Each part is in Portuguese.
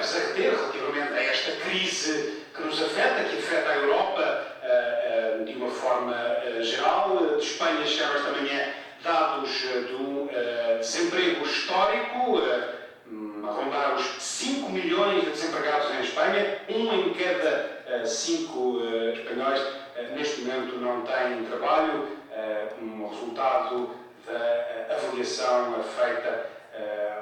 serves a reter relativamente a esta crise que nos afeta, que afeta a Europa de uma forma geral. De Espanha chegaram esta manhã dados do desemprego histórico, a rondar os 5 milhões de desempregados em Espanha. Um em cada 5 espanhóis neste momento não tem trabalho, um resultado da avaliação feita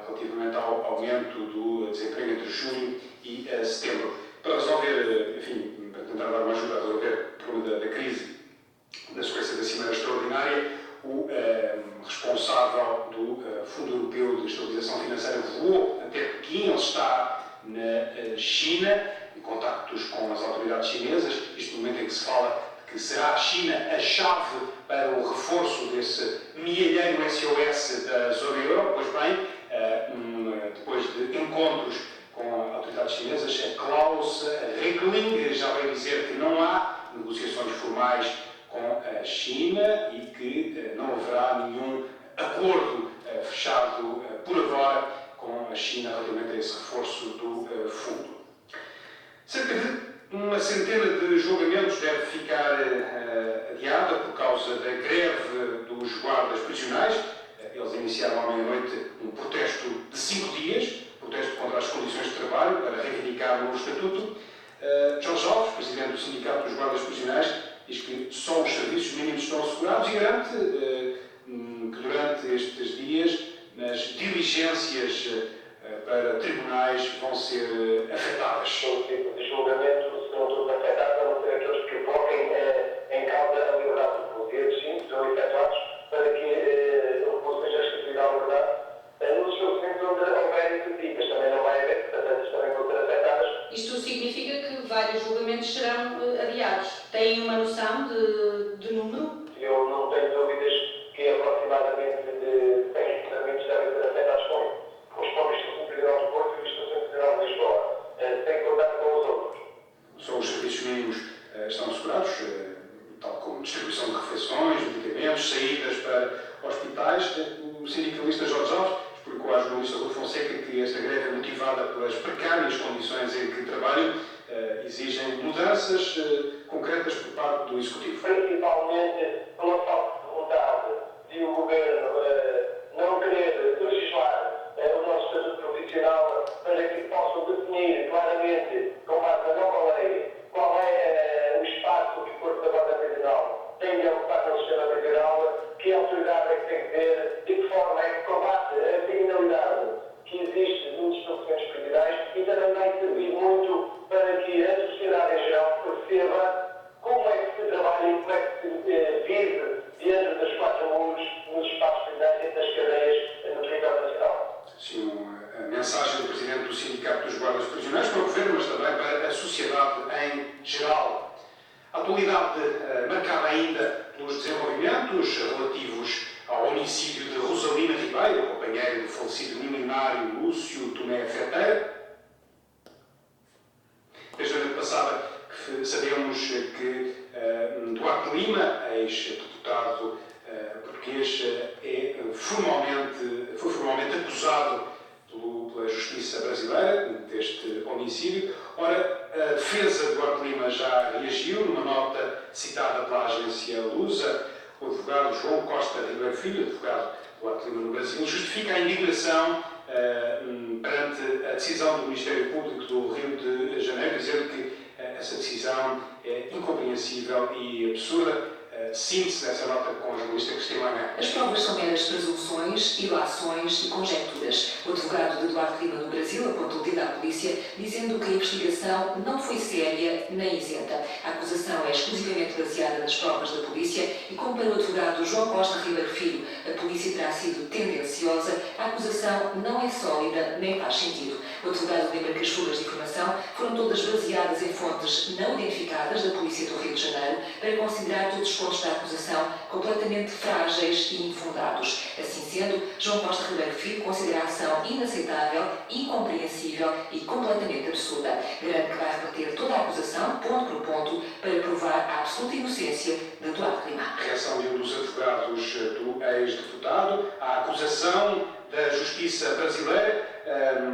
relativamente ao aumento do desemprego entre junho e setembro. Para resolver, enfim, para tentar dar uma ajuda a resolver o problema da crise na sequência da Cimeira Extraordinária, o responsável do Fundo Europeu de Estabilização Financeira voou até Pequim. Ele está na China, em contactos com as autoridades chinesas, isto no momento em que se fala que será a China a chave para o reforço desse milheiro SOS da zona euro. Pois bem, depois de encontros com autoridades chinesas, Klaus Regling já veio dizer que não há negociações formais com a China e que não haverá nenhum acordo fechado por agora com a China relativamente a esse reforço do fundo. Cerca de uma centena de julgamentos deve ficar adiada por causa da greve dos guardas prisionais. Eles iniciaram à meia-noite um protesto de 5 dias, protesto contra as condições de trabalho, para reivindicar o novo estatuto. Jorge Alves, presidente do Sindicato dos Guardas Prisionais, diz que só os serviços mínimos estão assegurados e garante que durante estes dias as diligências para tribunais vão ser afetadas. Todo tipo de julgamento serão todos afetados, a não ser aqueles que coloquem em causa a liberdade do povo. Esses sim serão efetuados para que o povo seja restituído à liberdade. Nos julgamentos onde houver iniciativas também não vai haver, portanto, essas também vão ser afetadas. Isto significa que vários julgamentos serão adiados. Têm uma noção de número? Eu não tenho dúvidas que aproximadamente de 100 julgamentos devem ser afetados com os próprios Estação Federal do Porto e o Estação Federal de Lisboa, sem contar com os outros. Só os serviços mínimos estão assegurados, tal como distribuição de refeições, medicamentos, saídas para hospitais. O sindicalista Jorge Alves explicou à jornalista Rui Fonseca que esta greve é motivada pelas precárias condições em que trabalham, exigem mudanças concretas por parte do Executivo. Principalmente pela falta de vontade de o Governo não querer legislar o nosso estatuto profissional para que possam definir claramente, com base na nova lei, qual é o espaço que o Corpo da Guarda Prisional tem de ocupar no sistema prisional, que autoridade é que tem que ter, de que forma é que combate a criminalidade que existe nos estabelecimentos prisionais, e também vai servir muito para que a sociedade em geral perceba como é que se trabalha e como é que se vive dentro dos 4 muros, nos espaços prisionais e nas cadeias no território nacional. Sim, a mensagem do Presidente do Sindicato dos Guardas Prisionais para o Governo, mas também para a sociedade em geral. A atualidade marcada ainda pelos desenvolvimentos relativos ao homicídio de Rosalina Ribeiro, companheiro do falecido milionário Lúcio Tomé Ferreira. Desde a noite passada sabemos que Duarte Lima, ex-deputado português, foi formalmente acusado pela Justiça brasileira deste homicídio. Ora, a defesa de Duarte Lima já reagiu numa nota citada pela agência Lusa. O advogado João Costa Ribeiro Filho, advogado do Duarte Lima no Brasil, justifica a indignação perante a decisão do Ministério Público do Rio de Janeiro, dizendo que essa decisão é incompreensível e absurda. Síntese dessa nota com a jornalista Cristina Mané. As provas são meras presunções, ilações e conjecturas. O advogado de Duarte Lima no Brasil apontou o dedo à polícia, dizendo que a investigação não foi séria nem isenta. A acusação é exclusivamente baseada nas provas da polícia e, como para o advogado João Costa Ribeiro Filho, a polícia terá sido tendenciosa, a acusação não é sólida nem faz sentido. O advogado lembra que as fugas de informação foram todas baseadas em fontes não identificadas da Polícia do Rio de Janeiro para considerar todos os pontos da acusação completamente frágeis e infundados. Assim sendo, João Costa Ribeiro Filho considera a ação inaceitável, incompreensível e completamente absurda. Garante que vai rebater toda a acusação, ponto por ponto, para provar a absoluta inocência de Duarte Lima. A reação de um dos advogados do ex-deputado à acusação da Justiça brasileira,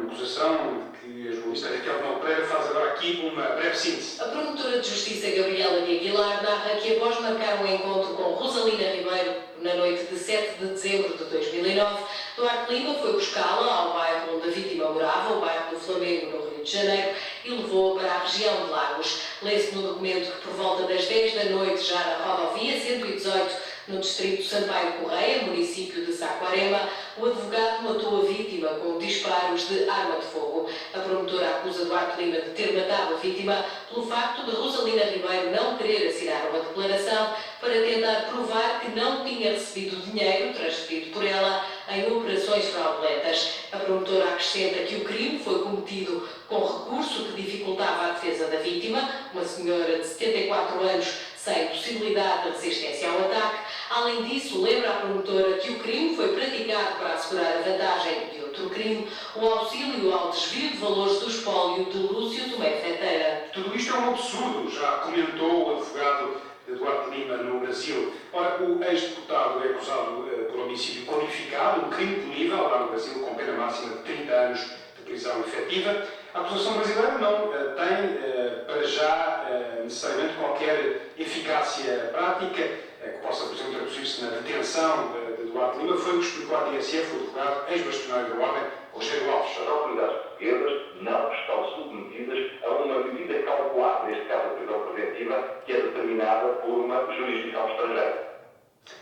acusação de que a jornalista Raquel Mel Pereira faz agora aqui uma breve síntese. A promotora de Justiça Gabriela de Aguilar narra que após marcar um encontro com Rosalina Ribeiro na noite de 7 de dezembro de 2009, Duarte Lima foi buscá-la ao bairro onde a vítima morava, o bairro do Flamengo, no Rio de Janeiro, e levou-a para a região de Lagos. Lê-se no documento que por volta das 10 da noite, já na rodovia 118, no distrito de Sampaio Correia, município de Saquarema, o advogado matou a vítima com disparos de arma de fogo. A promotora acusa Duarte Lima de ter matado a vítima pelo facto de Rosalina Ribeiro não querer assinar uma declaração para tentar provar que não tinha recebido dinheiro transferido por ela em operações fraudulentas. A promotora acrescenta que o crime foi cometido com recurso que dificultava a defesa da vítima, uma senhora de 74 anos sem possibilidade de resistência ao ataque. Além disso, lembra a promotora que o crime foi praticado para assegurar a vantagem de outro crime, o auxílio ao desvio de valores do espólio de Lúcio Tomé Feteira. Tudo isto é um absurdo, já comentou o advogado Duarte Lima no Brasil. Ora, o ex-deputado é acusado por homicídio qualificado, um crime punível lá no Brasil com pena máxima de 30 anos de prisão efetiva. A acusação brasileira não tem, para já, necessariamente qualquer eficácia prática que possa, por exemplo, traduzir-se na detenção de Duarte Lima. Foi o que explicou à TSF o advogado ex-bastonário da Ordem, Rogério Alves. As autoridades portuguesas não estão submetidas a uma medida cautelar, neste caso a prisão preventiva, que é determinada por uma jurisdição estrangeira.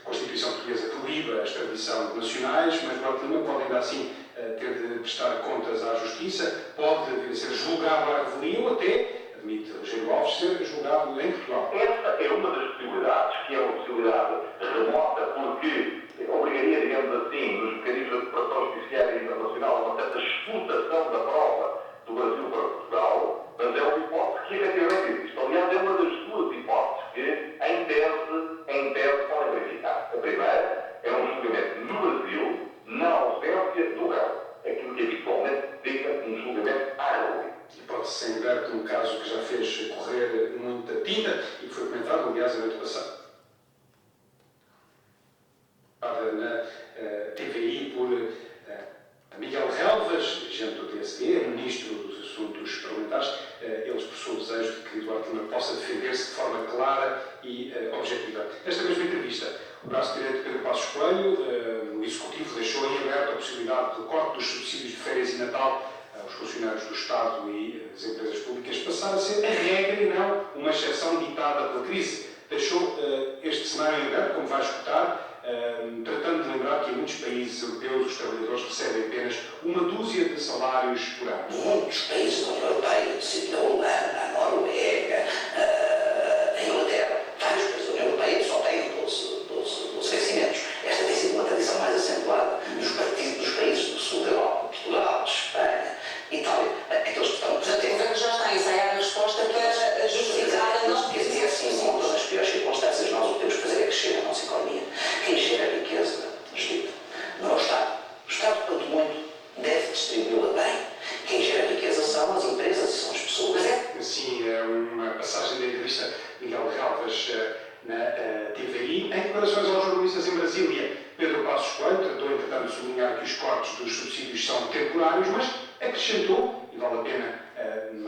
A Constituição portuguesa proíbe a extradição de nacionais, mas Duarte Lima pode ainda assim ter de prestar contas à Justiça, pode vir a ser julgado à revelia ou até, admite Rogério Alves, ser julgado em Portugal. Essa é uma das possibilidades, que é uma possibilidade remota, porque obrigaria, digamos assim, nos mecanismos de cooperação judiciária internacional, uma certa explotação da prova do Brasil para Portugal, mas é uma hipótese que efetivamente existe. Aliás, é uma das duas hipóteses que, em tese, podem verificar. A primeira é um julgamento no Brasil, na ausência do réu. Aquilo que habitualmente fica um julgamento à revelia. Pode-se lembrar de um caso que já fez correr muita tinta e que foi comentado, aliás, a noite passada na TVI por Miguel Relvas, dirigente do TST, ministro dos Assuntos Parlamentares, ele expressou o desejo de que Duarte Lima possa defender-se de forma clara e objetiva. Nesta mesma entrevista, o braço direito de Pedro Passos Coelho, o Executivo, deixou em aberto a possibilidade do corte dos subsídios de férias e Natal aos funcionários do Estado e das empresas públicas passar a ser a regra e não uma exceção ditada pela crise. Deixou este cenário em aberto, como vai escutar, tratando de lembrar que em muitos países europeus os trabalhadores recebem apenas uma dúzia de salários por ano. Muitos países da União Europeia, a Holanda, a Noruega, a Inglaterra, vários países da União Europeia só têm 12 vencimentos. Esta tem sido uma tradição mais acentuada dos países do sul da Europa, Portugal, Espanha, Itália, aqueles que estão... Portanto, o governo já está a ensaiar a resposta para justificar a não... Sim, com todas as piores circunstâncias, nós o que temos que fazer é crescer a nossa economia. Quem gera a riqueza, Justito, não é o Estado. O Estado, quanto muito, deve distribuí-la bem. Quem gera a riqueza são as empresas e são as pessoas. Sim, uma passagem da entrevista de Miguel Relvas na TVI. Em declarações aos jornalistas em Brasília, Pedro Passos Coelho tratou, entretanto, de sublinhar que os cortes dos subsídios são temporários, mas acrescentou, e vale a pena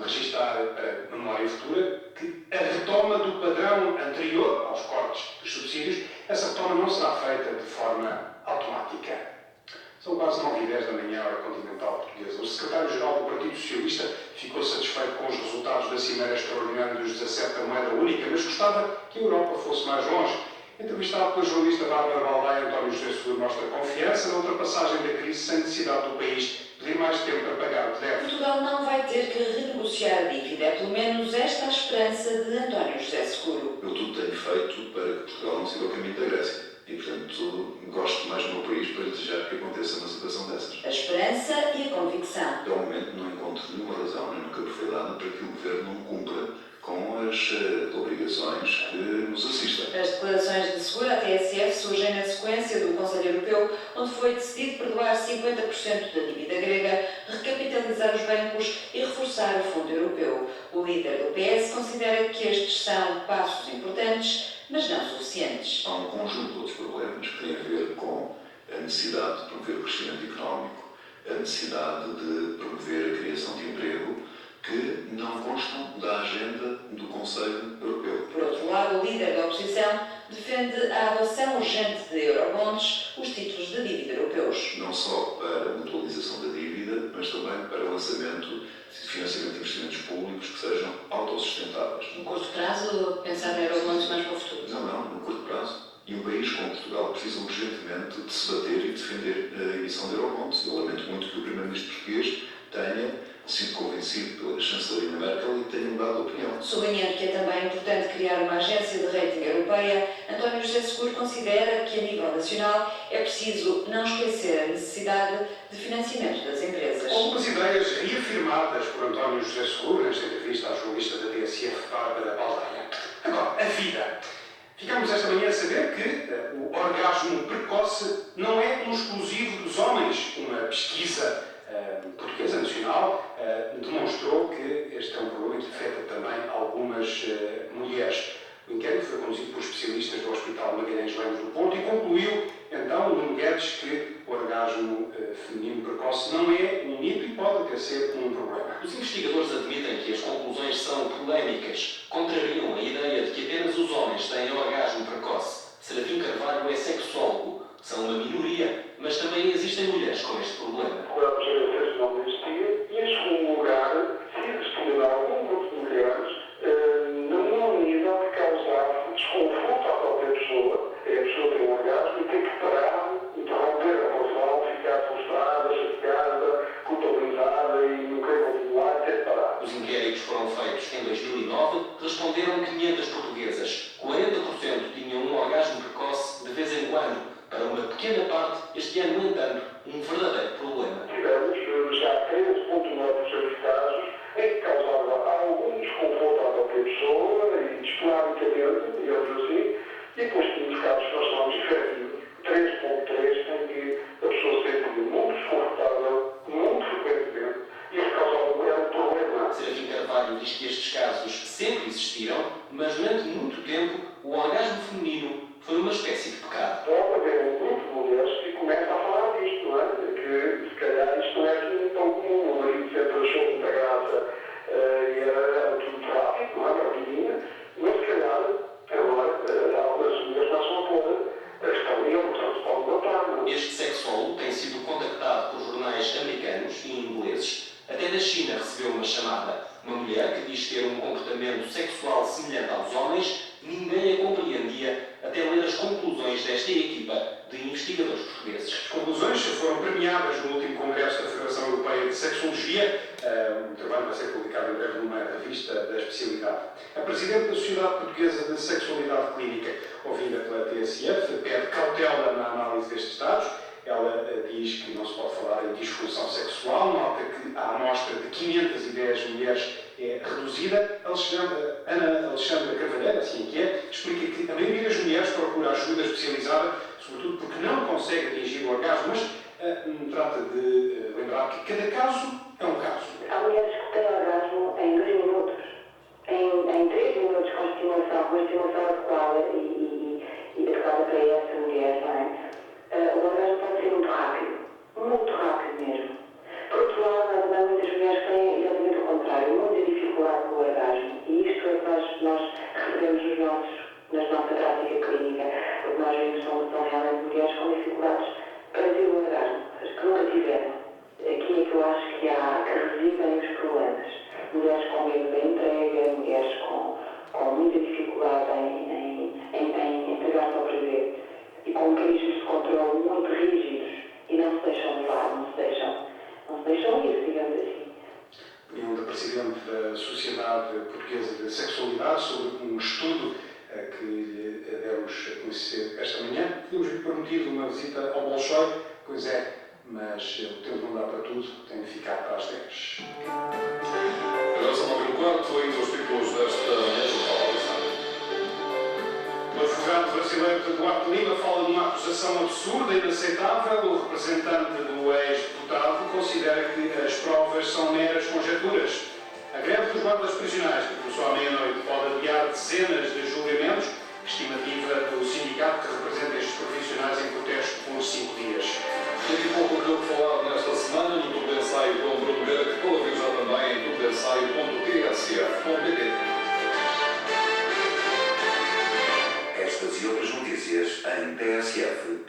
registar para memória futura, que a retoma do padrão anterior aos cortes dos subsídios, essa retoma não será feita de forma automática. São quase 9h10 da manhã, hora continental portuguesa. O secretário-geral do Partido Socialista ficou satisfeito com os resultados da Cimeira Extraordinária dos 17 da Moeda Única, mas gostava que a Europa fosse mais longe. Entrevistado pela jornalista Bárbara Baldaia, António José Seguro mostra confiança na ultrapassagem da crise sem necessidade do país pedir mais tempo para pagar o que deve. Portugal não vai ter que renegociar a dívida. É pelo menos esta a esperança de António José Seguro. Eu tudo tenho feito para que Portugal não siga o caminho da Grécia. E, portanto, gosto mais do meu país para desejar que aconteça uma situação dessas. A esperança e a convicção. Até o momento não encontro nenhuma razão, nem nunca me foi dada para que o Governo não cumpra com as obrigações que nos assistem. As declarações de Seguro à TSF surgem na sequência do Conselho Europeu, onde foi decidido perdoar 50% da dívida grega, recapitalizar os bancos e reforçar o Fundo Europeu. O líder do PS considera que estes são passos importantes, mas não suficientes. Há um conjunto de outros problemas que têm a ver com a necessidade de promover o crescimento económico, a necessidade de promover a criação de emprego que não constam da agenda do Conselho Europeu. Por outro lado, o líder da oposição defende a adoção urgente de eurobonds, os títulos de dívida europeus. Não só para a mutualização da dívida, mas também para o lançamento de financiamento de investimentos públicos que sejam autossustentáveis. No curto prazo, pensar em eurobonds mais para o futuro. Não, no curto prazo. E um país como Portugal precisa urgentemente de se bater e defender a emissão de eurobonds. Eu lamento muito que o Primeiro-Ministro português tenha sido convencido pela chancelerina Merkel e tenha mudado de opinião. Sublinhando que é também importante criar uma agência de rating europeia, António José Seguro considera que, a nível nacional, é preciso não esquecer a necessidade de financiamento das empresas. Algumas ideias reafirmadas por António José Seguro nesta entrevista à jornalista da TSF, Bárbara Baldaia. Agora, a vida. Ficámos esta manhã a saber que o orgasmo precoce não é um exclusivo dos homens. Uma pesquisa portuguesa nacional demonstrou que este é um problema que afeta também algumas mulheres. O inquérito foi conduzido por especialistas do Hospital Magalhães Lemos do Porto e concluiu, então, Nuno Guedes, que o orgasmo feminino precoce não é um mito e pode até ser um problema. Os investigadores admitem que as conclusões são polémicas, contrariam a ideia de que apenas os homens têm orgasmo precoce. Serafim Carvalho é sexólogo. São uma minoria, mas também existem mulheres com este problema. O objeto não existia e, em segundo lugar, se existia algum grupo de mulheres, não é um nível que causasse desconforto à própria pessoa. A pessoa tem um orgasmo e tem que parar, interromper a relação, ficar frustrada, chateada, culpabilizada e não querer continuar e ter que parar. Os inquéritos foram feitos em 2009, responderam 500 portuguesas. 40% tinham um orgasmo precoce de vez em quando. Para uma pequena parte, este ano, no entanto, um verdadeiro problema. Tivemos já 13,9% dos casos em que causava algum desconforto à própria pessoa e esporadicamente, digamos assim, e depois tínhamos casos que nós chamamos efetivos, 3,3%, em que a pessoa se sentia muito desconfortável, muito frequentemente, e isso causava um problema. Serafim Carvalho diz que estes casos sempre existiram, mas durante muito tempo o orgasmo feminino foi uma espécie de pecado. Pode haver um grupo de mulheres que começa a falar disto, não é? Que se calhar isto não é assim tão comum. O marido sempre achou muita graça e era tudo rápido, não é? Rapidinho. Mas se calhar, agora, algumas mulheres passam a pôr a questão e a portanto se pode notar, não é? Este sexólogo tem sido contactado por jornais americanos e ingleses. Até da China recebeu uma chamada. Uma mulher que diz ter um comportamento sexual semelhante aos homens, ninguém a compreendia até ler as conclusões desta equipa de investigadores portugueses. As conclusões foram premiadas no último Congresso da Federação Europeia de Sexologia. O trabalho vai ser publicado em breve numa revista da especialidade. A Presidente da Sociedade Portuguesa de Sexualidade Clínica, ouvida pela TSF, pede cautela na análise destes dados. Ela diz que não se pode falar em disfunção sexual, nota que a amostra de 510 mulheres é reduzida. Ana Alexandra Carvalheira, assim que é, explica que a maioria das mulheres procura ajuda especializada, sobretudo porque não consegue atingir o orgasmo, mas trata de lembrar que cada caso é um caso. Há mulheres que têm orgasmo em 2 minutos, em 3 minutos com estimulação adequada e adequada para essa mulher, não é? O orgasmo pode ser muito rápido mesmo. Por outro lado, há muitas mulheres que têm exatamente o contrário, muita dificuldade com o orgasmo. E isto é o que nós recebemos na nossa prática clínica. O que nós vemos são realmente mulheres com dificuldades para ter o orgasmo, as que nunca tiveram. Aqui é que eu acho que residem os problemas. Mulheres com medo da entrega, mulheres com muita dificuldade em entregar-se ao prazer e com mecanismos de controle muito rígidos e não se deixam levar, não se deixam ir, digamos assim. Opinião da Presidente da Sociedade Portuguesa de Sexualidade sobre um estudo que lhe demos a conhecer esta manhã. Tínhamos-lhe prometido uma visita ao Bolshoi, pois é, mas o tempo não dá para tudo, tem de ficar para as 10. Agora são 9h15, foi entre os títulos desta manhã. O advogado brasileiro Eduardo Lima fala de uma acusação absurda e inaceitável. O representante do ex-deputado considera que as provas são meras conjecturas. A greve dos guardas prisionais, que começou à meia-noite, pode adiar dezenas de julgamentos. Estimativa do sindicato que representa estes profissionais em protesto por 5 dias. Daqui a pouco o que eu vou falar nesta semana. TSF